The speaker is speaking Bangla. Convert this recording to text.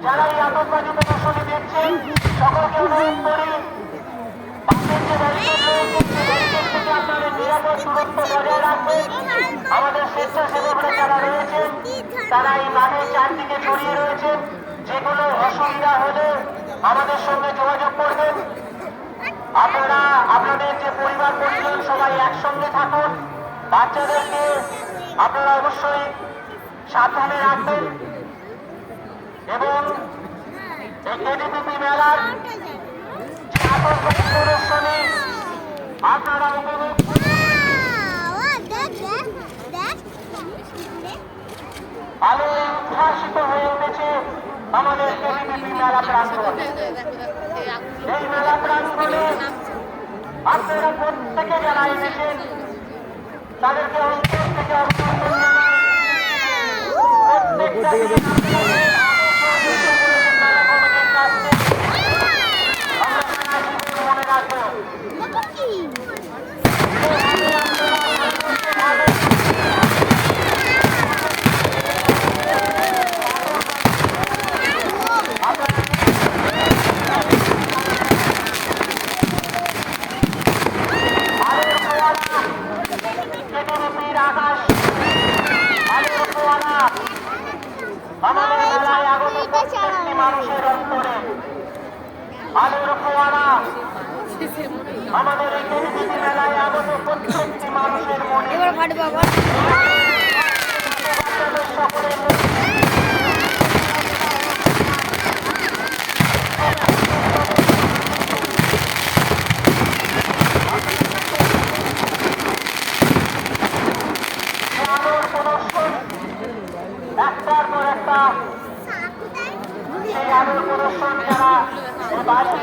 যারা এই আতঙ্কবাদী প্রদর্শনী দেখছেন সকলকে অনুরোধ করি বাসের যে ব্যারিকেড রয়েছে সেই ব্যারিকেড থেকে আপনাদের নিরাপদ দূরত্ব বজায় রাখবেন। আমাদের স্বেচ্ছাসেবকরা যারা রয়েছেন তারা এই মাঠের চারদিকে ছড়িয়ে রয়েছেন। যেগুলো অসুবিধা হলে আমাদের সঙ্গে যোগাযোগ করবেন। আপনারা আপনাদের যে পরিবার পরিজন সবাই একসঙ্গে থাকুন। বাচ্চাদেরকে আপনারা অবশ্যই সাবধানে রাখবেন এবং এই কেডিপিপি মেলার যে আতঙ্কবাদী প্রদর্শনী আপনারা উপভোগ আলোয় উদ্ভাসিত হয়ে উঠেছে আমাদের কেডিপিপি মেলা প্রাঙ্গণ। এই মেলা প্রাঙ্গণে আপনারা প্রত্যেকে যারা এসেছেন তাদেরকে অন্তর থেকে অভিনন্দন জানাই। প্রত্যেকটা মনে রাখবো আমাদের মেলায় আগত প্রত্যেকটি মানুষের অন্তরে আলোর ফোয়ারা। আমাদের এই কেডিপিপি মেলায় আগত প্রত্যেকটি মানুষের মনে সকলের আলোর প্রদর্শন একটার পর একটা সেই আলোর প্রদর্শন যারা বাড়ি